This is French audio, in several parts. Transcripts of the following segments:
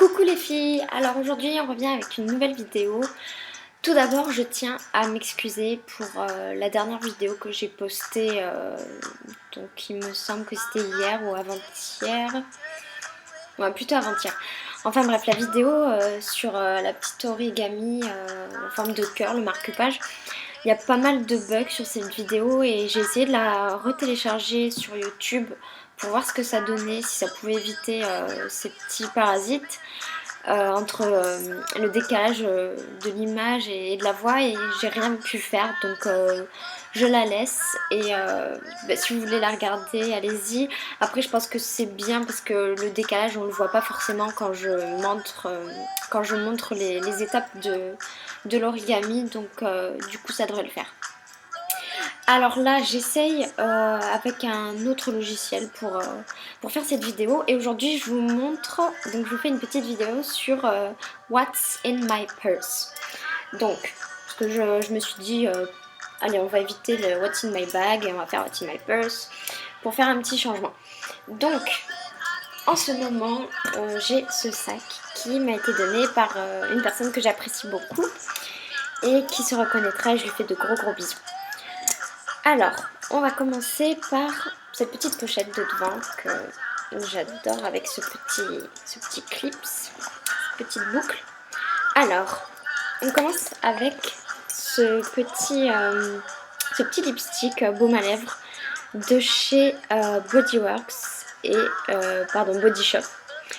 Coucou les filles, alors aujourd'hui on revient avec une nouvelle vidéo. Tout d'abord je tiens à m'excuser pour la dernière vidéo que j'ai postée, donc il me semble que c'était hier ou avant-hier, ouais plutôt avant-hier. Enfin bref, la vidéo sur la petite origami en forme de cœur, le marque-page. Il y a pas mal de bugs sur cette vidéo et j'ai essayé de la retélécharger sur YouTube pour voir ce que ça donnait, si ça pouvait éviter ces petits parasites entre le décalage de l'image et de la voix, et j'ai rien pu faire, donc je la laisse. Et si vous voulez la regarder, allez-y. Après je pense que c'est bien parce que le décalage on le voit pas forcément quand je montre les étapes de l'origami, donc du coup ça devrait le faire. Alors là j'essaye avec un autre logiciel pour faire cette vidéo, et aujourd'hui je vous montre, donc je vous fais une petite vidéo sur What's in my purse. Donc, parce que je me suis dit, allez on va éviter le What's in my bag et on va faire What's in my purse pour faire un petit changement. Donc, en ce moment j'ai ce sac qui m'a été donné par une personne que j'apprécie beaucoup et qui se reconnaîtra, et je lui fais de gros bisous. Alors, on va commencer par cette petite pochette de devant que j'adore, avec ce petit clip, cette petite boucle. Alors, on commence avec ce petit lipstick baume à lèvres de chez Bodyworks et Body Shop.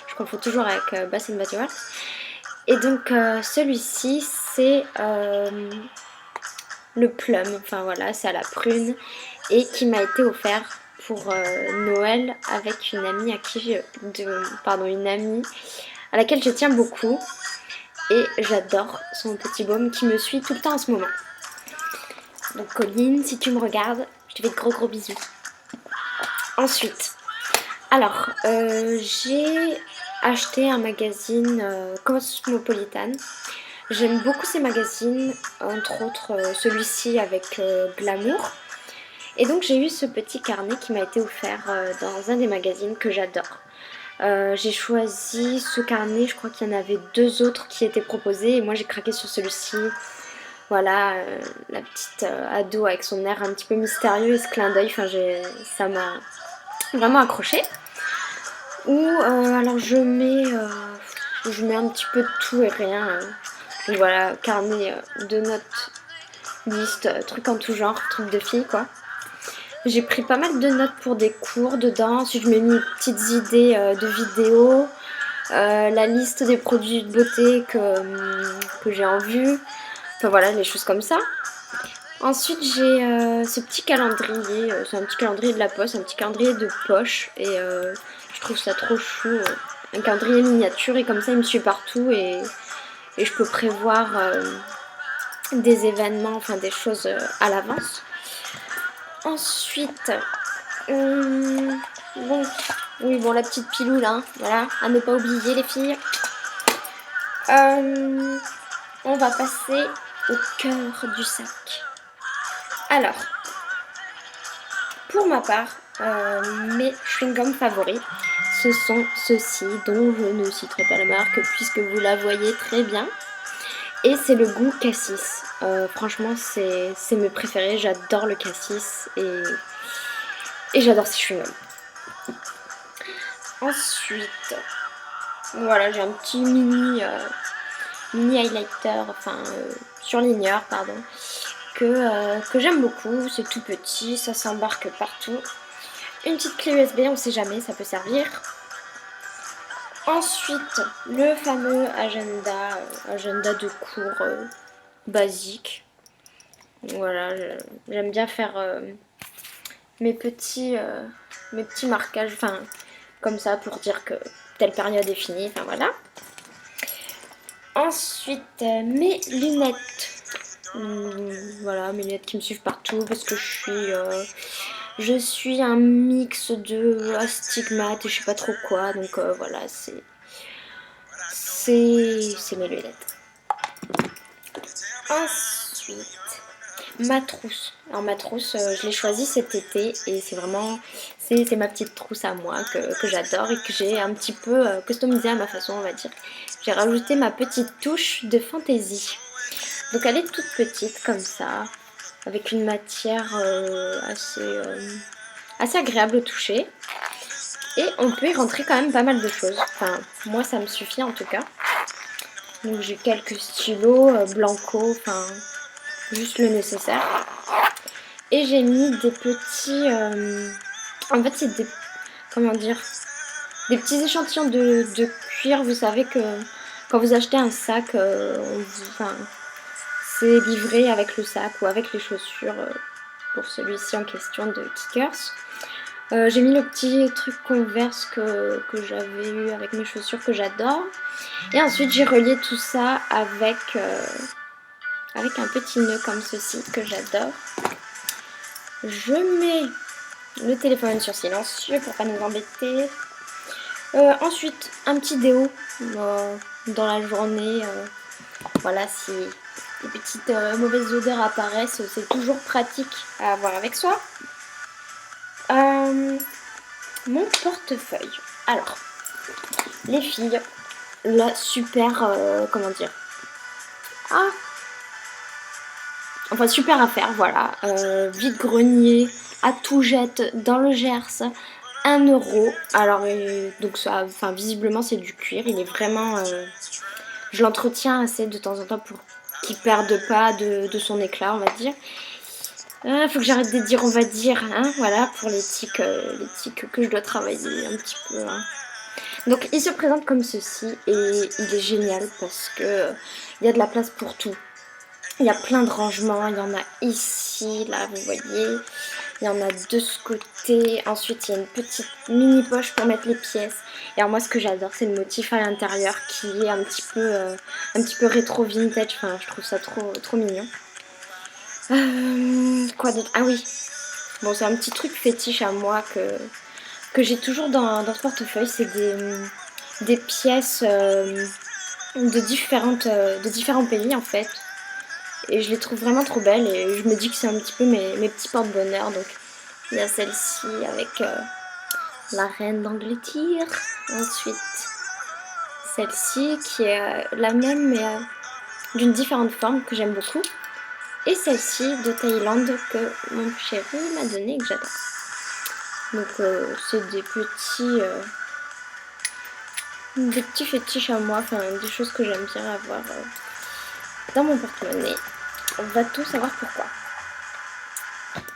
Je confonds toujours avec Bath & Body Works. Et donc celui-ci c'est le plum, enfin voilà, c'est à la prune, et qui m'a été offert pour Noël avec une amie une amie à laquelle je tiens beaucoup, et j'adore son petit baume qui me suit tout le temps en ce moment. Donc Colline, si tu me regardes, je te fais de gros bisous. Ensuite, alors j'ai acheté un magazine Cosmopolitan. J'aime beaucoup ces magazines, entre autres celui-ci avec Glamour. Et donc j'ai eu ce petit carnet qui m'a été offert dans un des magazines que j'adore. J'ai choisi ce carnet, je crois qu'il y en avait deux autres qui étaient proposés, et moi j'ai craqué sur celui-ci. Voilà, la petite ado avec son air un petit peu mystérieux et ce clin d'œil, enfin, ça m'a vraiment accroché. Alors je mets un petit peu de tout et rien. Donc voilà, carnet de notes, liste, trucs en tout genre, trucs de filles quoi. J'ai pris pas mal de notes pour des cours dedans. Ensuite je m'ai mis des petites idées de vidéos, la liste des produits de beauté que j'ai en vue. Enfin voilà, les choses comme ça. Ensuite j'ai ce petit calendrier, c'est un petit calendrier de la poste, un petit calendrier de poche, et je trouve ça trop chou. Un calendrier miniature, et comme ça il me suit partout, et je peux prévoir des événements, enfin des choses à l'avance. Ensuite, la petite pilule, hein, voilà, à ne pas oublier les filles. On va passer au cœur du sac. Alors, pour ma part, mes chewing-gums favoris, ce sont ceux-ci, dont je ne citerai pas la marque puisque vous la voyez très bien. Et c'est le goût cassis. Franchement, c'est mes préférés. J'adore le cassis et j'adore ces chewing-gums. Ensuite, voilà, j'ai un petit mini highlighter, enfin surligneur, pardon, que j'aime beaucoup. C'est tout petit, ça s'embarque partout. Une petite clé USB, on sait jamais, ça peut servir. Ensuite, le fameux agenda de cours basique. Voilà, j'aime bien faire mes petits marquages, enfin comme ça, pour dire que telle période est finie, enfin voilà. Ensuite, mes lunettes. Voilà, mes lunettes qui me suivent partout parce que je suis un mix de astigmate et je sais pas trop quoi, donc voilà, c'est mes lunettes. Ensuite, ma trousse. Alors ma trousse, je l'ai choisie cet été et c'est vraiment, c'est ma petite trousse à moi que j'adore et que j'ai un petit peu customisée à ma façon, on va dire. J'ai rajouté ma petite touche de fantaisie. Donc elle est toute petite comme ça, avec une matière assez agréable au toucher. Et on peut y rentrer quand même pas mal de choses. Enfin, moi ça me suffit en tout cas. Donc j'ai quelques stylos, blanco, enfin juste le nécessaire. Et j'ai mis des petits... en fait c'est des... comment dire, des petits échantillons de cuir. Vous savez que quand vous achetez un sac, enfin, c'est livré avec le sac ou avec les chaussures pour celui-ci en question de Kickers. J'ai mis le petit truc Converse que j'avais eu avec mes chaussures que j'adore. Et ensuite j'ai relié tout ça avec un petit nœud comme ceci que j'adore. Je mets le téléphone sur silencieux pour pas nous embêter. Ensuite un petit déo dans la journée. Voilà, si les petites mauvaises odeurs apparaissent, c'est toujours pratique à avoir avec soi. Mon portefeuille. Alors, les filles, là, super, comment dire, enfin super affaire, voilà, vide-grenier, à tout jette, dans le Gers, 1 €. Alors, donc ça, enfin visiblement c'est du cuir, il est vraiment, je l'entretiens assez de temps en temps pour qu'il perde pas de son éclat, on va dire. Faut que j'arrête de dire on va dire, hein, voilà, pour les tics que je dois travailler un petit peu, hein. Donc il se présente comme ceci et il est génial parce que il y a de la place pour tout. Il y a plein de rangements, il y en a ici, là vous voyez, il y en a de ce côté. Ensuite il y a une petite mini poche pour mettre les pièces. Et alors moi ce que j'adore c'est le motif à l'intérieur qui est un petit peu rétro vintage, enfin je trouve ça trop mignon. Quoi d'autre? Ah oui, bon c'est un petit truc fétiche à moi que j'ai toujours dans ce portefeuille, c'est des pièces de différents pays en fait. Et je les trouve vraiment trop belles et je me dis que c'est un petit peu mes petits porte-bonheur. Donc il y a celle-ci avec la reine d'Angleterre. Ensuite celle-ci qui est la même mais d'une différente forme que j'aime beaucoup. Et celle-ci de Thaïlande que mon chéri m'a donnée et que j'adore. Donc c'est des petits fétiches à moi, enfin des choses que j'aime bien avoir dans mon porte-monnaie. On va tout savoir pourquoi.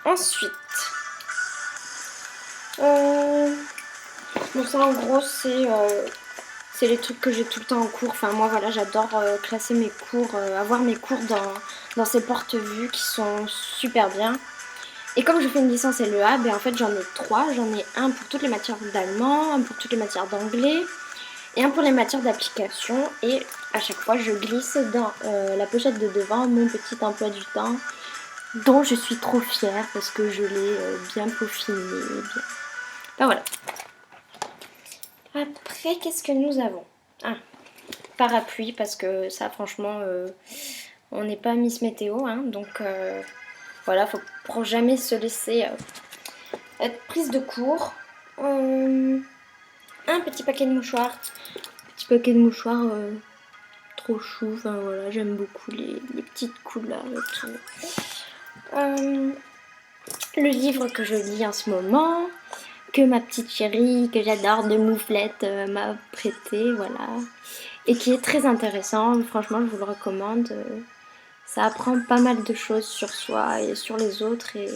Ensuite, bon ça en gros c'est les trucs que j'ai tout le temps en cours. Enfin moi voilà, j'adore classer mes cours, avoir mes cours dans ces porte-vues qui sont super bien. Et comme je fais une licence LEA, ben en fait j'en ai 3. J'en ai un pour toutes les matières d'allemand, un pour toutes les matières d'anglais et un pour les matières d'application. Et à chaque fois je glisse dans la pochette de devant mon petit emploi du temps dont je suis trop fière parce que je l'ai bien peaufiné. Bien. Enfin voilà. Après qu'est-ce que nous avons? Parapluie parce que ça franchement on n'est pas Miss Météo hein, donc voilà, faut pour jamais se laisser être prise de court. Un petit paquet de mouchoirs. Petit paquet de mouchoirs trop chou. Enfin voilà, j'aime beaucoup les petites couleurs et tout. Le livre que je lis en ce moment, que ma petite chérie, que j'adore de Mouflette, m'a prêté, voilà. Et qui est très intéressant, franchement je vous le recommande. Ça apprend pas mal de choses sur soi et sur les autres et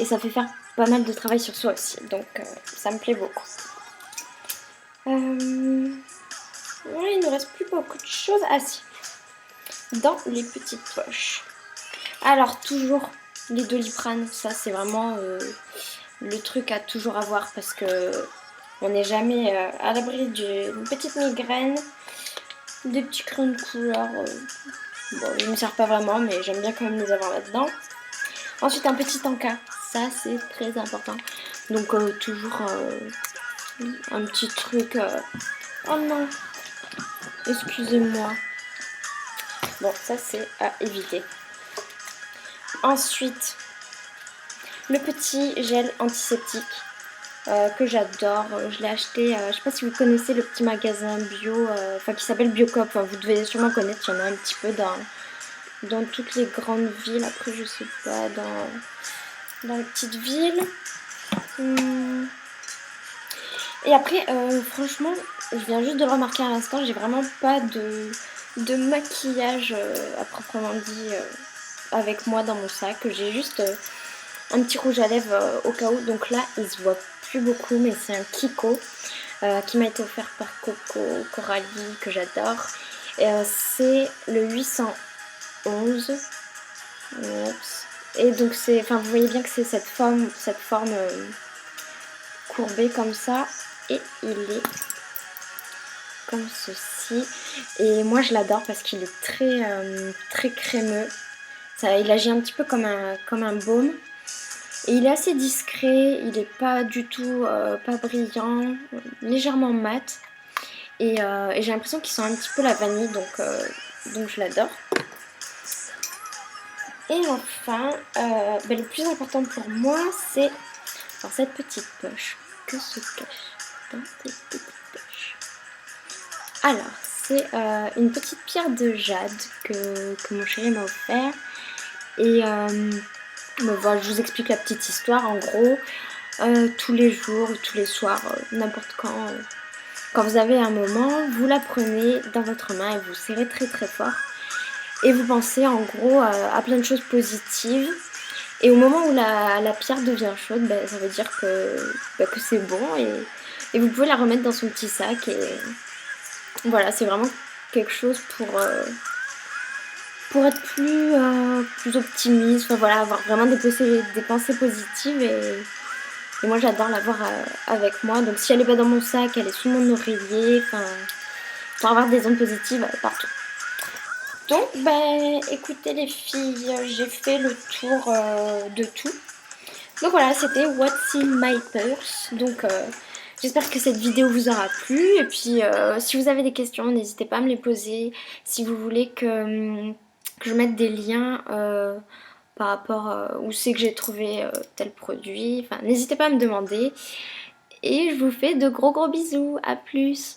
ça fait faire pas mal de travail sur soi aussi, donc ça me plaît beaucoup. Ouais, il ne reste plus beaucoup de choses. Ah si, dans les petites poches. Alors toujours les Doliprane, ça c'est vraiment le truc à toujours avoir parce que on n'est jamais à l'abri d'une petite migraine, des petits crayons de couleur. Bon, ils ne me servent pas vraiment, mais j'aime bien quand même les avoir là-dedans. Ensuite un petit encas, ça c'est très important. Donc toujours un petit truc. Oh non, excusez-moi. Bon, ça c'est à éviter. Ensuite, le petit gel antiseptique que j'adore. Je l'ai acheté, je sais pas si vous connaissez le petit magasin bio, enfin qui s'appelle Biocop. Enfin, vous devez sûrement connaître, il y en a un petit peu dans toutes les grandes villes. Après, je sais pas, dans les petites villes. Et après, franchement, je viens juste de le remarquer à l'instant, j'ai vraiment pas de maquillage à proprement dit avec moi dans mon sac. J'ai juste un petit rouge à lèvres au cas où. Donc là, il se voit plus beaucoup, mais c'est un Kiko qui m'a été offert par Coco Coralie, que j'adore. C'est le 811. Oups. Et donc c'est, enfin vous voyez bien que c'est cette forme courbée comme ça. Et il est comme ceci. Et moi je l'adore parce qu'il est très crémeux. Ça, il agit un petit peu comme un baume. Et il est assez discret, il n'est pas du tout pas brillant, légèrement mat. Et j'ai l'impression qu'il sent un petit peu la vanille, donc je l'adore. Et enfin, le plus important pour moi, c'est cette petite poche. Que se cache dans cette petite poche? Alors, c'est une petite pierre de jade que mon chéri m'a offert. Et voilà, je vous explique la petite histoire. En gros, tous les jours, tous les soirs, n'importe quand vous avez un moment, vous la prenez dans votre main et vous serrez très fort. Et vous pensez en gros à plein de choses positives. Et au moment où la pierre devient chaude, ça veut dire que c'est bon. Et vous pouvez la remettre dans son petit sac. Et voilà, c'est vraiment quelque chose pour être plus optimiste. Enfin voilà, avoir vraiment des pensées positives. Et moi j'adore l'avoir avec moi. Donc si elle n'est pas dans mon sac, elle est sous mon oreiller. Enfin, pour avoir des ondes positives partout. Donc, écoutez les filles, j'ai fait le tour de tout. Donc voilà, c'était What's in my purse. Donc, j'espère que cette vidéo vous aura plu. Et puis, si vous avez des questions, n'hésitez pas à me les poser. Si vous voulez que je mette des liens par rapport à où c'est que j'ai trouvé tel produit. Enfin, n'hésitez pas à me demander. Et je vous fais de gros bisous. À plus!